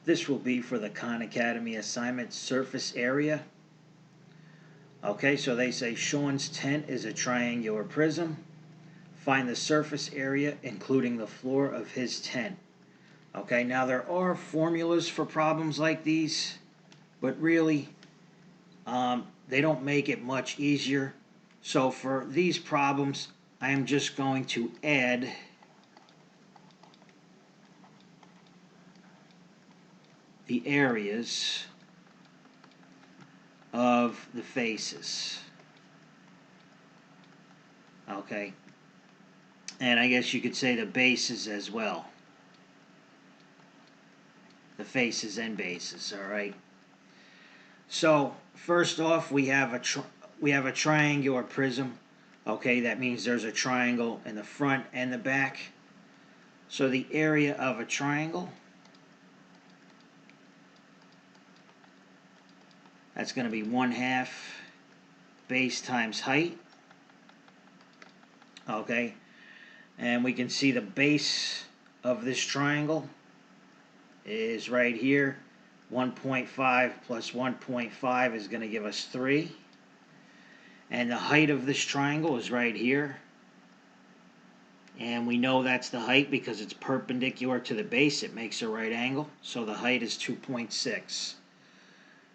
This will be for the Khan Academy assignment, surface area. Okay, so they say Sean's tent is a triangular prism. Find the surface area, including the floor of his tent. Okay, now there are formulas for problems like these, but really, they don't make it much easier. So for these problems, I am just going to add the areas of the faces. Okay, and I guess you could say the bases as well. The faces and bases, all right? So first off, we have a triangular prism. Okay, that means there's a triangle in the front and the back. So the area of a triangle, that's going to be 1/2 base times height. Okay, and we can see the base of this triangle is right here. 1.5 plus 1.5 is going to give us 3. And the height of this triangle is right here. And we know that's the height because it's perpendicular to the base. It makes a right angle. So the height is 2.6.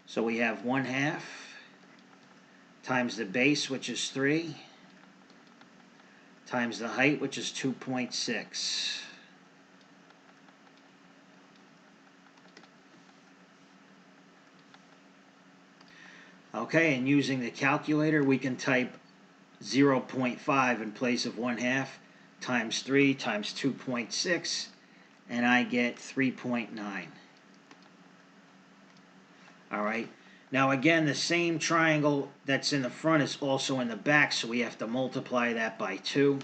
So we have 1/2 times the base, which is 3, times the height, which is 2.6. Okay, and using the calculator, we can type 0.5 in place of 1/2 times 3 times 2.6, and I get 3.9. All right. Now again, the same triangle that's in the front is also in the back, so we have to multiply that by 2.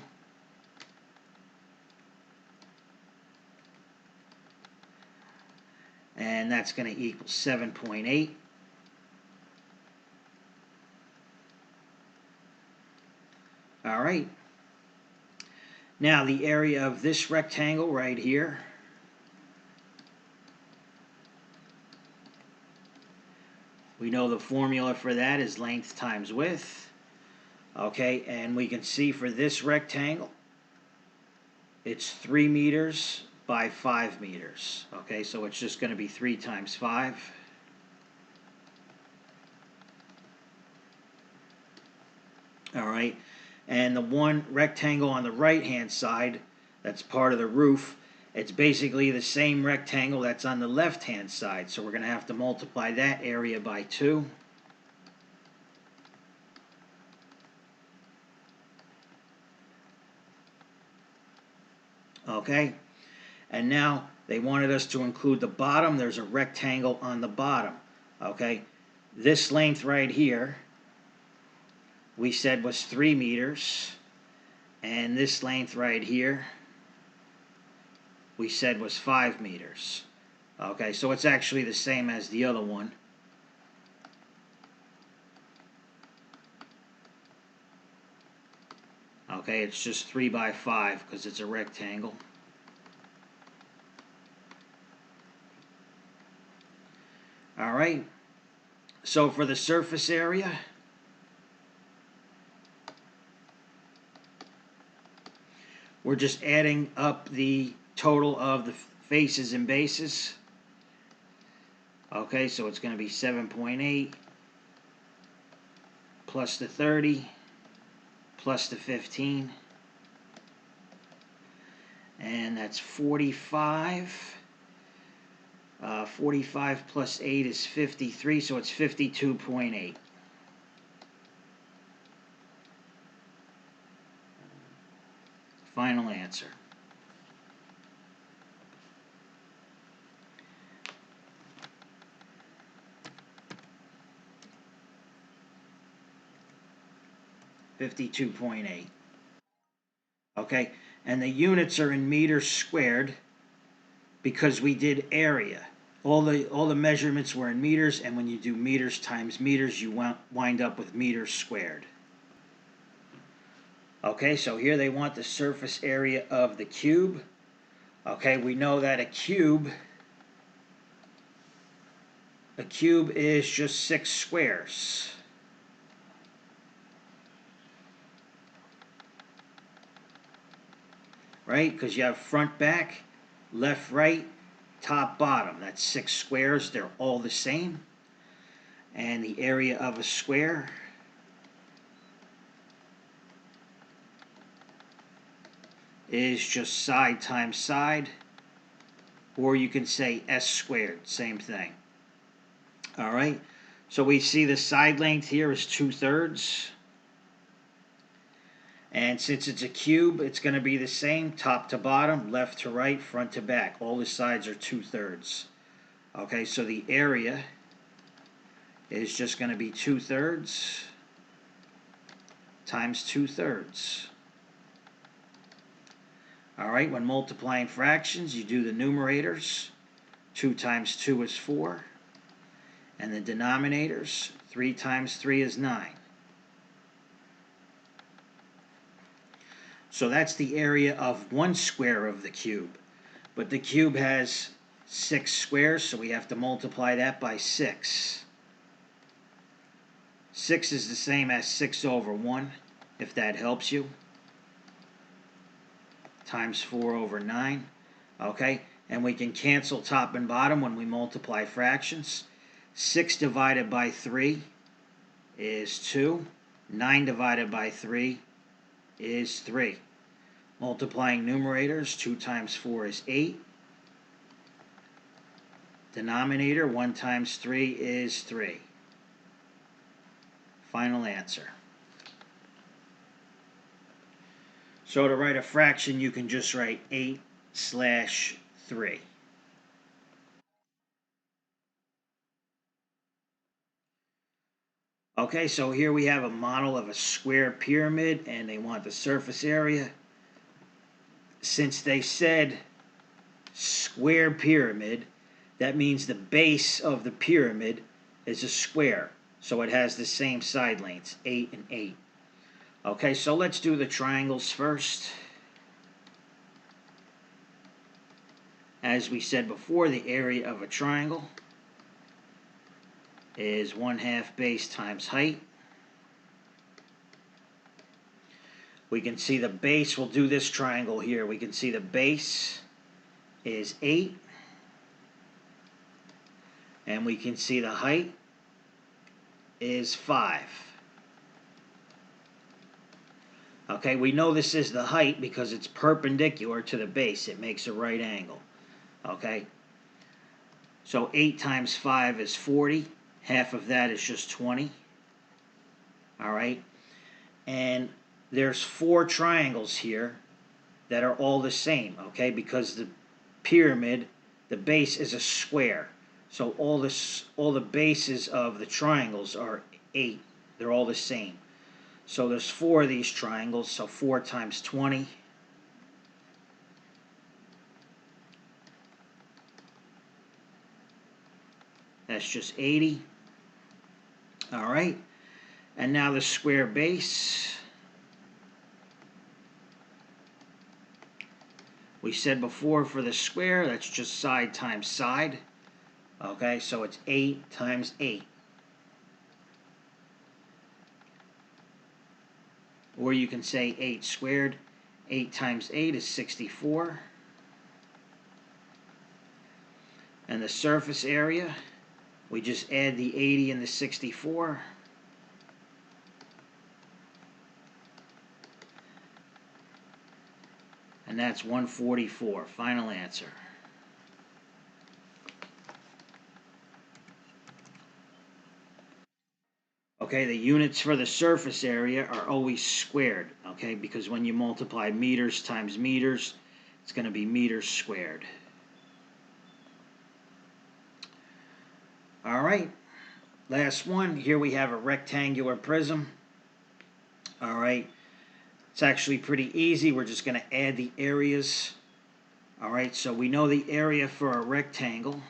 And that's going to equal 7.8. All right. Now the area of this rectangle right here, we know the formula for that is length times width. Okay, and we can see for this rectangle, it's 3 meters by 5 meters. Okay, so it's just going to be 3 times 5. All right, and the one rectangle on the right-hand side, that's part of the roof, it's basically the same rectangle that's on the left-hand side. So we're going to have to multiply that area by 2. Okay, and now they wanted us to include the bottom. There's a rectangle on the bottom. Okay, this length right here, we said was 3 meters. And this length right here, we said was 5 meters. Okay, so it's actually the same as the other one. Okay, it's just 3 by 5 because it's a rectangle. All right, so for the surface area, we're just adding up the total of the faces and bases. Okay, so it's going to be 7.8 plus the 30 plus the 15, and that's 45. 45 plus 8 is 53, so it's 52.8. Final answer. $52.8. Okay, and the units are in meters squared because we did area. All the measurements were in meters, and when you do meters times meters, you wind up with meters squared. Okay, so here they want the surface area of the cube. Okay, we know that a cube A cube is just 6 squares. Right? Because you have front, back, left, right, top, bottom. That's 6 squares. They're all the same. And the area of a square is just side times side. Or you can say S squared. Same thing. Alright? So we see the side length here is 2/3. And since it's a cube, it's going to be the same top to bottom, left to right, front to back. All the sides are 2/3. Okay, so the area is just going to be 2/3 times 2/3. Alright, when multiplying fractions, you do the numerators. 2 times 2 is 4. And the denominators, 3 times 3 is 9. So that's the area of 1 square of the cube. But the cube has 6 squares, so we have to multiply that by 6. 6 is the same as 6/1, if that helps you. Times 4/9. Okay, and we can cancel top and bottom when we multiply fractions. 6 divided by 3 is 2. 9 divided by 3 is 3. Multiplying numerators, 2 times 4 is 8. Denominator, 1 times 3 is 3. Final answer. So to write a fraction, you can just write 8/3. Okay, so here we have a model of a square pyramid, and they want the surface area. Since they said square pyramid, that means the base of the pyramid is a square. So it has the same side lengths, 8 and 8. Okay, so let's do the triangles first. As we said before, the area of a triangle is 1/2 base times height. We can see the base, we'll do this triangle here. We can see the base is 8. And we can see the height is 5. Okay, we know this is the height because it's perpendicular to the base. It makes a right angle. Okay, so 8 times 5 is 40. Half of that is just 20. Alright, and there's 4 triangles here that are all the same, okay, because the pyramid, the base is a square. So all the bases of the triangles are 8. They're all the same. So there's 4 of these triangles, so 4 times 20. That's just 80. Alright, and now the square base. We said before for the square, that's just side times side. Okay, so it's 8 times 8. Or you can say 8 squared. 8 times 8 is 64. And the surface area, we just add the 80 and the 64. And that's 144. Final answer. Okay, the units for the surface area are always squared, okay, because when you multiply meters times meters, it's going to be meters squared. All right, last one. Here we have a rectangular prism. All right, it's actually pretty easy. We're just going to add the areas. All right, so we know the area for a rectangle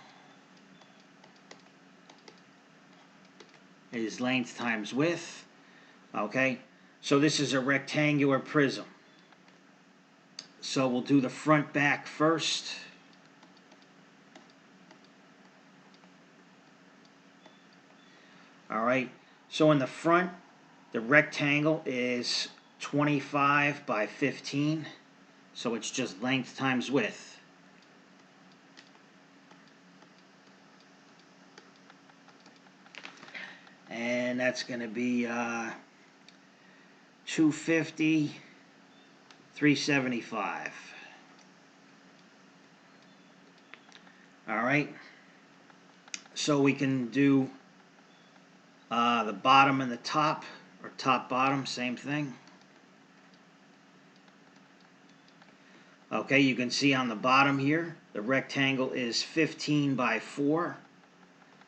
is length times width. Okay, so this is a rectangular prism. So we'll do the front back first. Alright, so in the front, the rectangle is 25 by 15, so it's just length times width. And that's going to be 250, 375. Alright, so we can do the bottom and the top, or top bottom, same thing. Okay, you can see on the bottom here, the rectangle is 15 by 4.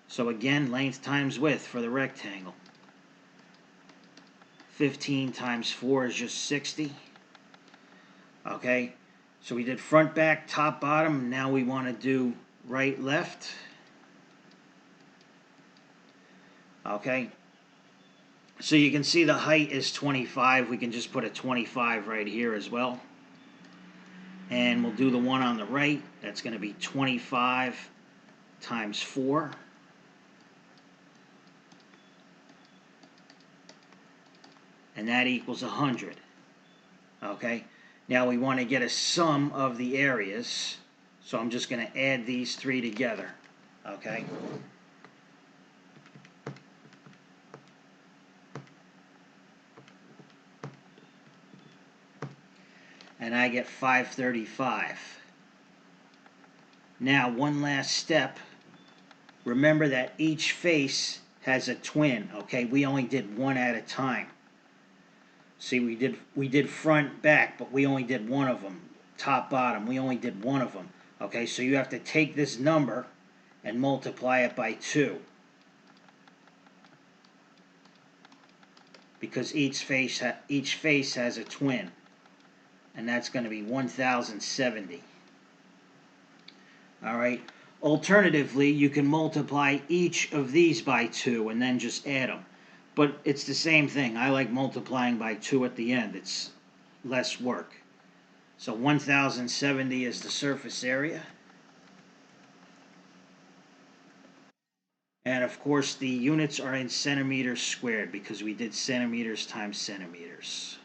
So again, length times width for the rectangle. 15 times 4 is just 60. Okay, so we did front, back, top, bottom. Now we want to do right, left. Okay, so you can see the height is 25. We can just put a 25 right here as well. And we'll do the one on the right. That's going to be 25 times 4. And that equals 100. Okay, now we want to get a sum of the areas. So I'm just going to add these three together. Okay. And I get 535. Now, one last step. Remember that each face has a twin, okay? We only did one at a time. See, we did front, back, but we only did one of them. Top, bottom, we only did one of them. Okay, so you have to take this number and multiply it by 2. Because each face has a twin. And that's going to be 1070. Alright, alternatively, you can multiply each of these by 2 and then just add them. But it's the same thing. I like multiplying by 2 at the end. It's less work. So 1070 is the surface area. And of course, the units are in centimeters squared because we did centimeters times centimeters.